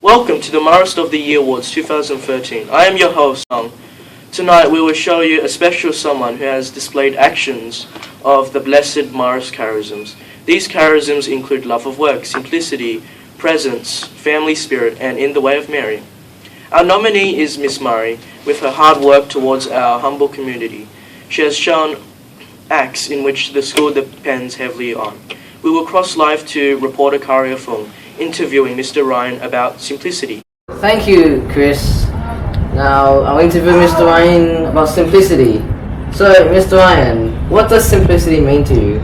Welcome to the Marist of the Year Awards 2013. I am your host, Sung. Tonight we will show you a special someone who has displayed actions of the blessed Marist charisms. These charisms include love of work, simplicity, presence, family spirit, and in the way of Mary. Our nominee is Miss Murray, with her hard work towards our humble community. She has shown acts in which the school depends heavily on. We will cross live to reporter Karia Fung, interviewing Mr. Ryan about simplicity. Thank you, Chris. Now, I'll interview Mr. Ryan about simplicity. So, Mr. Ryan, what does simplicity mean to you?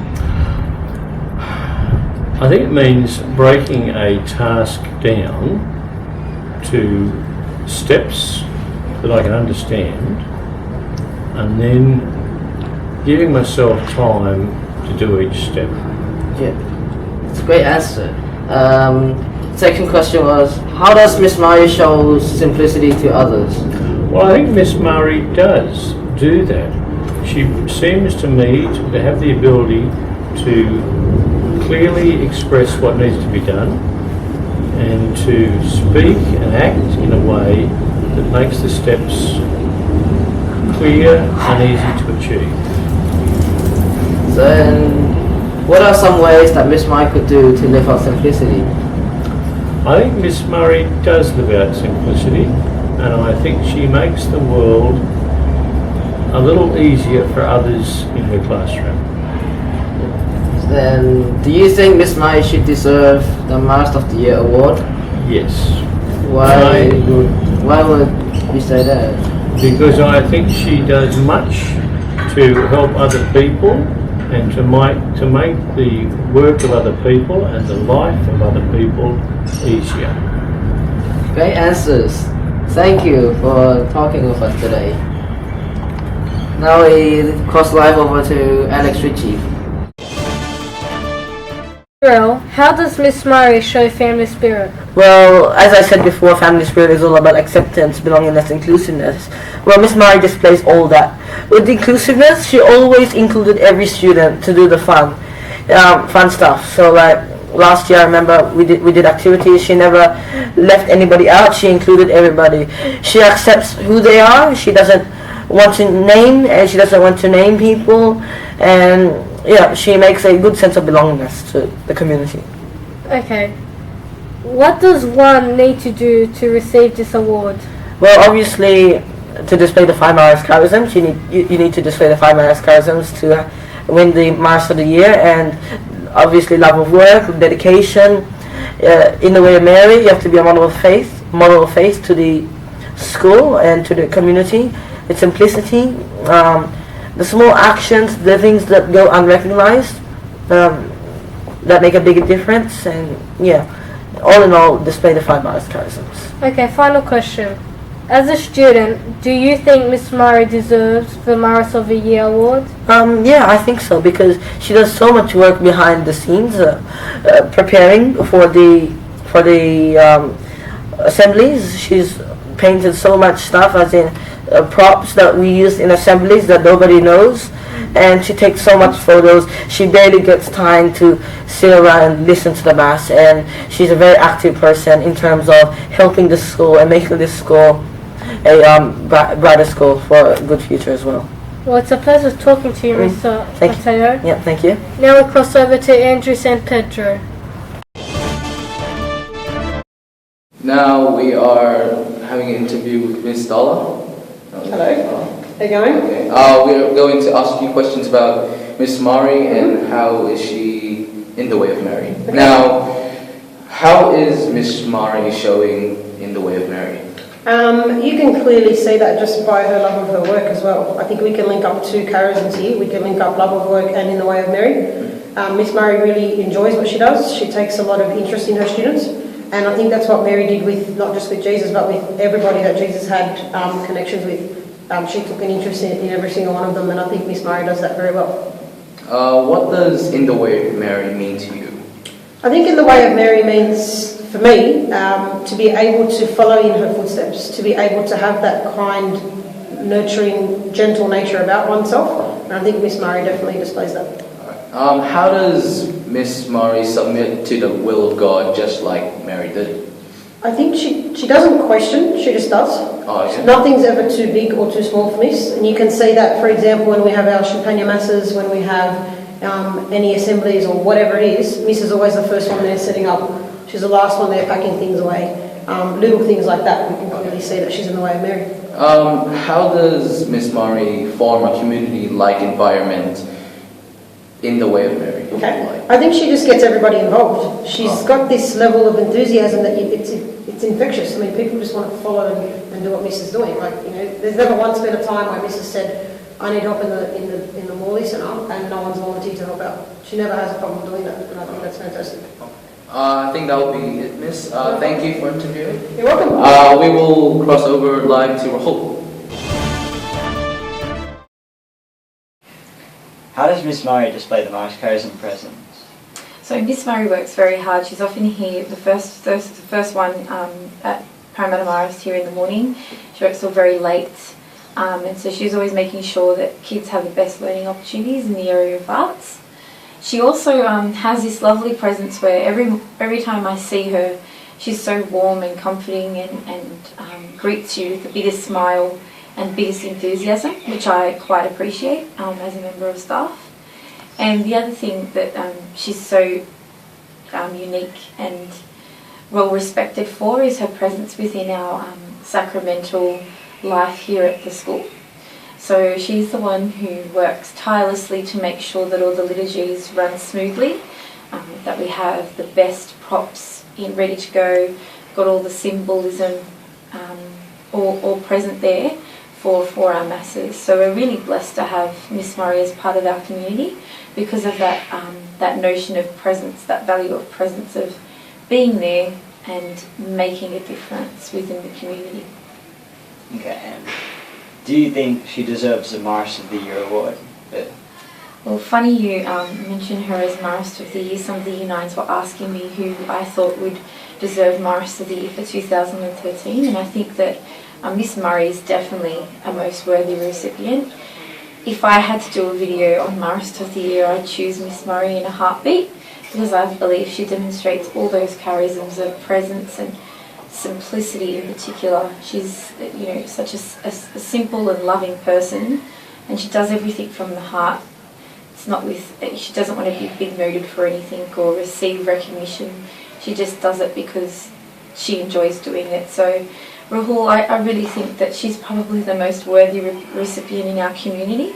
I think it means breaking a task down to steps that I can understand and then giving myself time to do each step. Yeah, it's a great answer. Second question was, how does Miss Murray show simplicity to others? Well, I think Miss Murray does do that. She seems to me to have the ability to clearly express what needs to be done and to speak and act in a way that makes the steps clear and easy to achieve. Then, what are some ways that Miss Murray could do to live out simplicity? I think Miss Murray does live out simplicity, and I think she makes the world a little easier for others in her classroom. Then, do you think Miss Murray should deserve the Marist of the Year award? Yes. Why would you say that? Because I think she does much to help other people and to make the work of other people and the life of other people easier. Great answers. Thank you for talking with us today. Now we cross live over to Alex Ritchie. How does Miss Murray show family spirit? Well, as I said before, family spirit is all about acceptance, belongingness, inclusiveness. Well, Miss Murray displays all that. With inclusiveness, she always included every student to do the fun stuff. So like last year, I remember we did activities. She never left anybody out. She included everybody. She accepts who they are. She doesn't want to name, and she doesn't want to name people. And yeah, she makes a good sense of belongingness to the community. Okay. What does one need to do to receive this award? Well, obviously, to display the 5 Marist charisms, you need to display the 5 Marist charisms to win the Marist of the Year, and obviously love of work, dedication. In the way of Mary, you have to be a model of faith to the school and to the community. It's simplicity, the small actions, the things that go unrecognized, that make a big difference, and yeah, all in all, display the 5 Marist charisms. Okay, final question. As a student, do you think Miss Murray deserves the Marist of the Year award? Yeah, I think so, because she does so much work behind the scenes, preparing for the assemblies. She's painted so much stuff, as in props that we use in assemblies that nobody knows, and she takes so much photos. She barely gets time to sit around and listen to the mass, and she's a very active person in terms of helping the school and making this school a brighter school for a good future as well. Well, it's a pleasure talking to you, Mr. Mateo. Yeah, thank you. Now we cross over to Andrew San Pedro. Now we are having an interview with Ms. Dollar. Hello. How you going? Okay. We're going to ask you questions about Miss Murray and how is she in the way of Mary. Okay. Now, how is Miss Murray showing in the way of Mary? You can clearly see that just by her love of her work as well. I think we can link up two charisms here. We can link up love of work and in the way of Mary. Miss Murray really enjoys what she does. She takes a lot of interest in her students. And I think that's what Mary did with, not just with Jesus, but with everybody that Jesus had connections with. She took an interest in every single one of them, and I think Miss Murray does that very well. What does in the way of Mary mean to you? I think in the way of Mary means, for me, to be able to follow in her footsteps, to be able to have that kind, nurturing, gentle nature about oneself. And I think Miss Murray definitely displays that. How does Miss Murray submit to the will of God just like Mary did? I think she doesn't question, she just does. Oh, okay. Nothing's ever too big or too small for Miss, and you can see that, for example, when we have our Champagne masses, when we have any assemblies or whatever it is, Miss is always the first one there setting up. She's the last one there packing things away. Little things like that, we can clearly see that she's in the way of Mary. How does Miss Murray form a community-like environment in the way of Mary? Okay, I think she just gets everybody involved. She's got this level of enthusiasm that it's infectious. I mean, people just want to follow and do what Miss is doing. Like, you know, there's never once been a time where Miss has said, "I need help in the Morley Centre," and no one's volunteered to help out. She never has a problem doing that, and I think that's fantastic. I think that will be it, Miss. Thank you for interviewing. You're welcome. We will cross over live to Rahul. How does Miss Murray display the Morris charism presence? So Miss Murray works very hard. She's often here, the first one at Parramatta Marist here in the morning. She works till very late, and so she's always making sure that kids have the best learning opportunities in the area of arts. She also has this lovely presence where every time I see her, she's so warm and comforting and greets you with the biggest smile and biggest enthusiasm, which I quite appreciate as a member of staff. And the other thing that she's so unique and well respected for is her presence within our sacramental life here at the school. So she's the one who works tirelessly to make sure that all the liturgies run smoothly, that we have the best props ready to go, got all the symbolism all present there for our masses. So we're really blessed to have Miss Murray as part of our community because of that that notion of presence, that value of presence, of being there and making a difference within the community. Okay, and do you think she deserves the Marist of the Year award? Well, funny you mention her as Marist of the Year. Some of the Year 9s were asking me who I thought would deserve Marist of the Year for 2013, and I think that Miss Murray is definitely a most worthy recipient. If I had to do a video on Marist of the Year, I'd choose Miss Murray in a heartbeat because I believe she demonstrates all those charisms of presence and simplicity in particular. She's, you know, such a simple and loving person, and she does everything from the heart. It's not she doesn't want to be big noted for anything or receive recognition. She just does it because she enjoys doing it. So Rahul, I really think that she's probably the most worthy recipient in our community,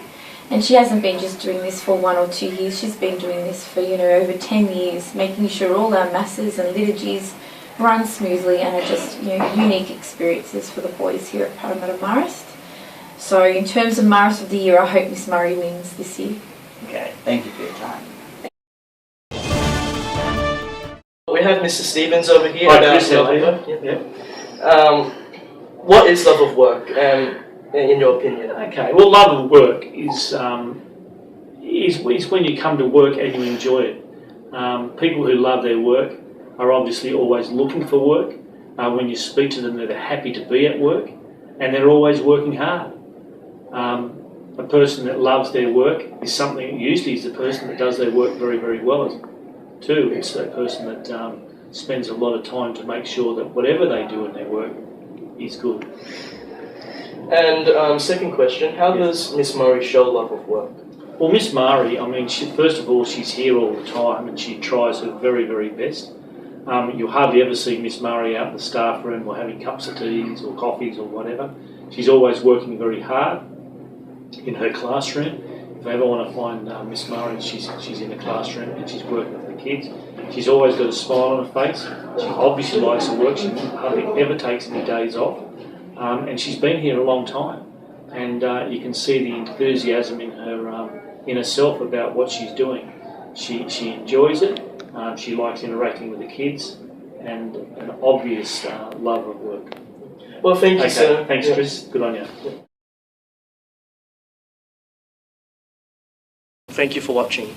and she hasn't been just doing this for 1 or 2 years. She's been doing this for, you know, over 10 years, making sure all our masses and liturgies run smoothly and are just, you know, unique experiences for the boys here at Parramatta Marist. So in terms of Marist of the Year, I hope Miss Murray wins this year. Okay, thank you for your time. We have Mr. Stevens over here. Hi, about Chris, how are you? love of work. What is love of work, in your opinion? Okay, well, love of work is when you come to work and you enjoy it. People who love their work are obviously always looking for work. When you speak to them, they're happy to be at work, and they're always working hard. A person that loves their work is usually is the person that does their work very, very well too. It's a person that spends a lot of time to make sure that whatever they do in their work is good. And second question, how does Miss Murray show love of work? Well, Miss Murray, I mean, first of all, she's here all the time and she tries her very, very best. You'll hardly ever see Miss Murray out in the staff room or having cups of teas or coffees or whatever. She's always working very hard in her classroom. If I ever want to find Miss Murray, she's in the classroom and she's working with the kids. She's always got a smile on her face. She obviously likes her work. She hardly ever takes any days off. And she's been here a long time. And you can see the enthusiasm in herself about what she's doing. She enjoys it. She likes interacting with the kids, and an obvious love of work. Well, thank you, sir. Thanks, Chris. Good on you. Thank you for watching.